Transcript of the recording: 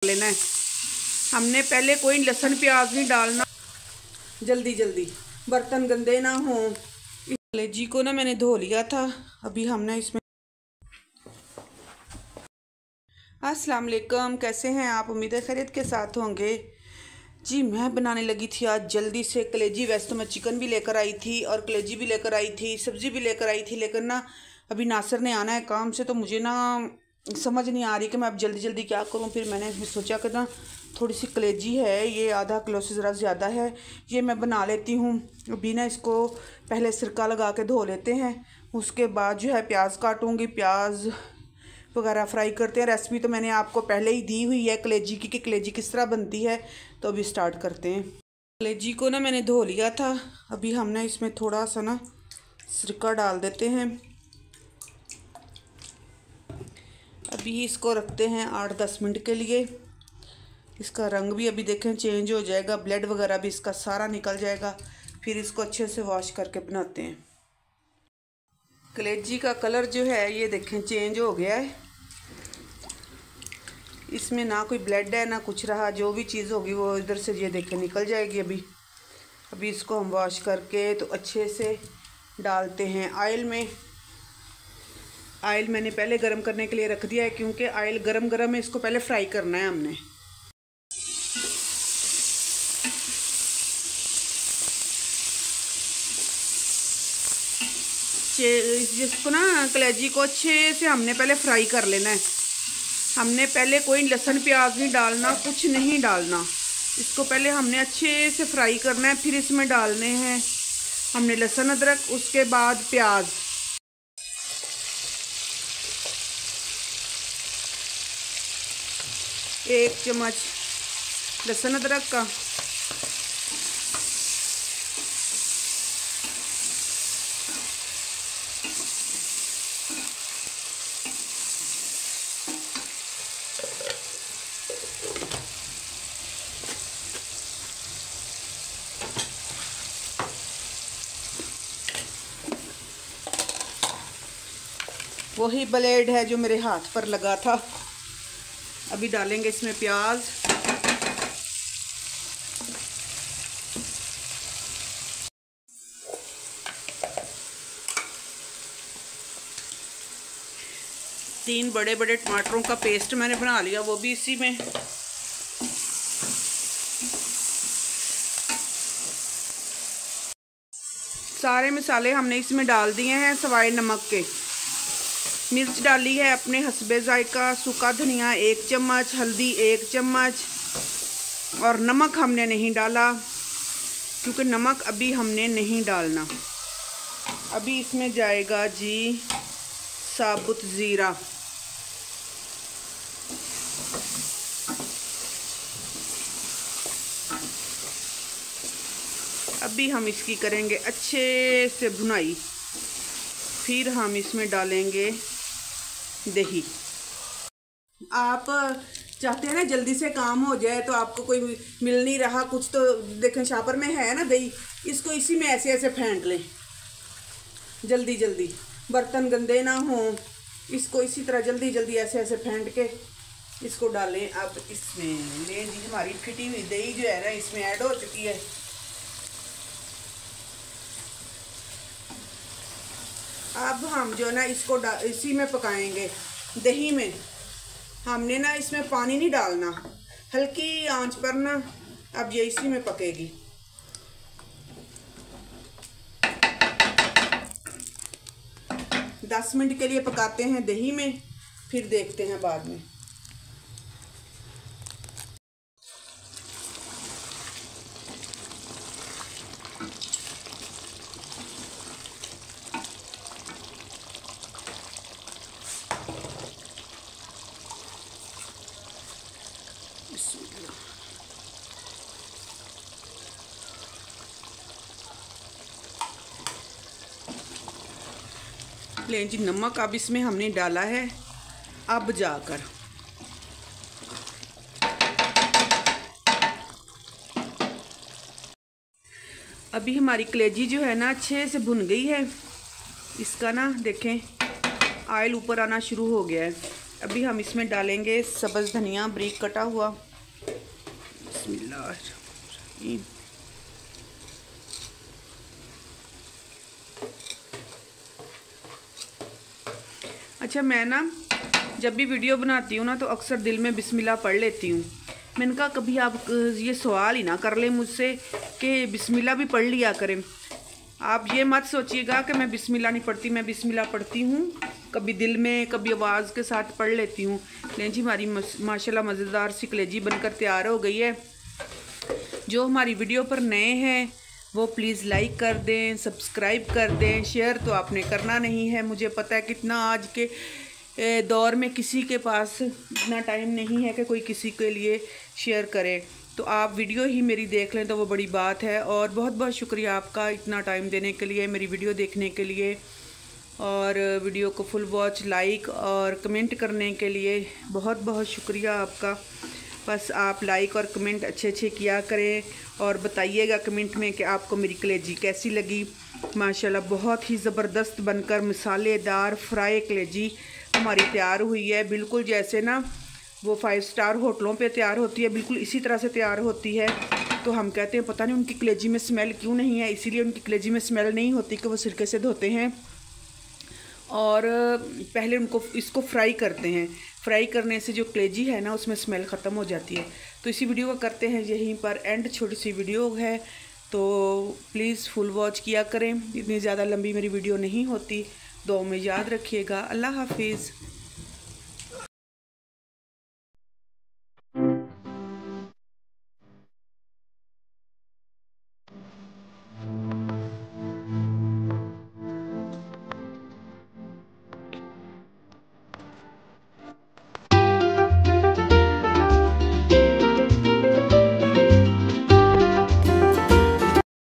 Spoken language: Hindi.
लेना है। हमने पहले कोई लहसुन प्याज नहीं डालना, जल्दी जल्दी बर्तन गंदे ना हो। इस कलेजी को ना मैंने धो लिया था। अभी हमने इसमें अस्सलाम वालेकुम, कैसे हैं आप? उम्मीद है खैरियत के साथ होंगे। जी मैं बनाने लगी थी आज जल्दी से कलेजी। वैसे तो मैं चिकन भी लेकर आई थी और कलेजी भी लेकर आई थी, सब्ज़ी भी लेकर आई थी, लेकिन ना अभी नासिर ने आना है काम से, तो मुझे ना समझ नहीं आ रही कि मैं अब जल्दी जल्दी क्या करूं। फिर मैंने सोचा कि ना थोड़ी सी कलेजी है, ये आधा किलो से ज़रा ज़्यादा है, ये मैं बना लेती हूँ। अभी ना इसको पहले सिरका लगा के धो लेते हैं, उसके बाद जो है प्याज काटूँगी, प्याज वगैरह फ्राई करते हैं। रेसिपी तो मैंने आपको पहले ही दी हुई है कलेजी की कि कलेजी किस तरह बनती है, तो अभी स्टार्ट करते हैं। कलेजी को ना मैंने धो लिया था। अभी हमने इसमें थोड़ा सा ना सिरका डाल देते हैं। अभी इसको रखते हैं 8-10 मिनट के लिए। इसका रंग भी अभी देखें चेंज हो जाएगा, ब्लड वगैरह भी इसका सारा निकल जाएगा। फिर इसको अच्छे से वॉश करके बनाते हैं। कलेजी का कलर जो है ये देखें चेंज हो गया है, इसमें ना कोई ब्लड है ना कुछ रहा। जो भी चीज़ होगी वो इधर से ये देखें निकल जाएगी। अभी इसको हम वॉश करके तो अच्छे से डालते हैं ऑयल में। ऑयल मैंने पहले गरम करने के लिए रख दिया है, क्योंकि ऑयल गरम गरम है, इसको पहले फ्राई करना है हमने। जिसको ना कलेजी को अच्छे से हमने पहले फ्राई कर लेना है। हमने पहले कोई लहसुन प्याज नहीं डालना, कुछ नहीं डालना। इसको पहले हमने अच्छे से फ्राई करना है, फिर इसमें डालने हैं हमने लहसुन अदरक, उसके बाद प्याज। एक चम्मच लहसुन अदरक का, वही ब्लेड है जो मेरे हाथ पर लगा था। अभी डालेंगे इसमें प्याज, तीन बड़े बड़े टमाटरों का पेस्ट मैंने बना लिया, वो भी इसी में। सारे मसाले हमने इसमें डाल दिए हैं सवाए नमक के। मिर्च डाली है अपने हस्बे जायका, सूखा धनिया 1 चम्मच, हल्दी 1 चम्मच, और नमक हमने नहीं डाला क्योंकि नमक अभी हमने नहीं डालना। अभी इसमें जाएगा जी साबुत ज़ीरा, अभी हम इसकी करेंगे अच्छे से भुनाई। फिर हम इसमें डालेंगे दही। आप चाहते हैं ना जल्दी से काम हो जाए, तो आपको कोई मिल नहीं रहा कुछ, तो देखें शापर में है ना दही, इसको इसी में ऐसे ऐसे फेंट लें जल्दी जल्दी, बर्तन गंदे ना हो। इसको इसी तरह जल्दी जल्दी ऐसे ऐसे फेंट के इसको डालें। अब इसमें ले जी हमारी फिटी हुई दही जो है ना इसमें ऐड हो चुकी है। अब हम जो ना इसको इसी में पकाएंगे, दही में। हमने ना इसमें पानी नहीं डालना, हल्की आंच पर ना अब ये इसी में पकेगी। दस मिनट के लिए पकाते हैं दही में, फिर देखते हैं बाद में। लें जी नमक अब इसमें हमने डाला है, अब जाकर अभी हमारी कलेजी जो है ना अच्छे से भुन गई है। इसका ना देखें ऑयल ऊपर आना शुरू हो गया है। अभी हम इसमें डालेंगे सब्ज़ धनिया बारीक कटा हुआ। बिस्मिल्लाह। अच्छा, मैं ना जब भी वीडियो बनाती हूँ ना तो अक्सर दिल में बिस्मिल्लाह पढ़ लेती हूँ। मैंने कहा कभी आप ये सवाल ही ना कर लें मुझसे कि बिस्मिल्लाह भी पढ़ लिया करें। आप ये मत सोचिएगा कि मैं बिस्मिल्लाह नहीं पढ़ती, मैं बिस्मिल्लाह पढ़ती हूँ, कभी दिल में कभी आवाज़ के साथ पढ़ लेती हूँ। लें जी, हमारी माशाल्लाह मज़ेदार सी कलेजी बनकर तैयार हो गई है। जो हमारी वीडियो पर नए हैं वो प्लीज़ लाइक कर दें, सब्सक्राइब कर दें। शेयर तो आपने करना नहीं है, मुझे पता है कितना आज के दौर में किसी के पास इतना टाइम नहीं है कि कोई किसी के लिए शेयर करे। तो आप वीडियो ही मेरी देख लें तो वो बड़ी बात है। और बहुत बहुत शुक्रिया आपका इतना टाइम देने के लिए, मेरी वीडियो देखने के लिए, और वीडियो को फुल वॉच, लाइक और कमेंट करने के लिए बहुत बहुत शुक्रिया आपका। बस आप लाइक और कमेंट अच्छे अच्छे किया करें और बताइएगा कमेंट में कि आपको मेरी कलेजी कैसी लगी। माशाल्लाह बहुत ही ज़बरदस्त बनकर मसालेदार फ्राई कलेजी हमारी तैयार हुई है। बिल्कुल जैसे ना वो 5 स्टार होटलों पे तैयार होती है, बिल्कुल इसी तरह से तैयार होती है। तो हम कहते हैं पता नहीं उनकी कलेजी में स्मेल क्यों नहीं है, इसीलिए उनकी कलेजी में स्मेल नहीं होती कि वो सिरके से धोते हैं और पहले उनको इसको फ्राई करते हैं। फ्राई करने से जो कलेजी है ना उसमें स्मेल ख़त्म हो जाती है। तो इसी वीडियो को करते हैं यहीं पर एंड। छोटी सी वीडियो है तो प्लीज़ फुल वॉच किया करें, इतनी ज़्यादा लंबी मेरी वीडियो नहीं होती। दुआ में याद रखिएगा। अल्लाह हाफिज़।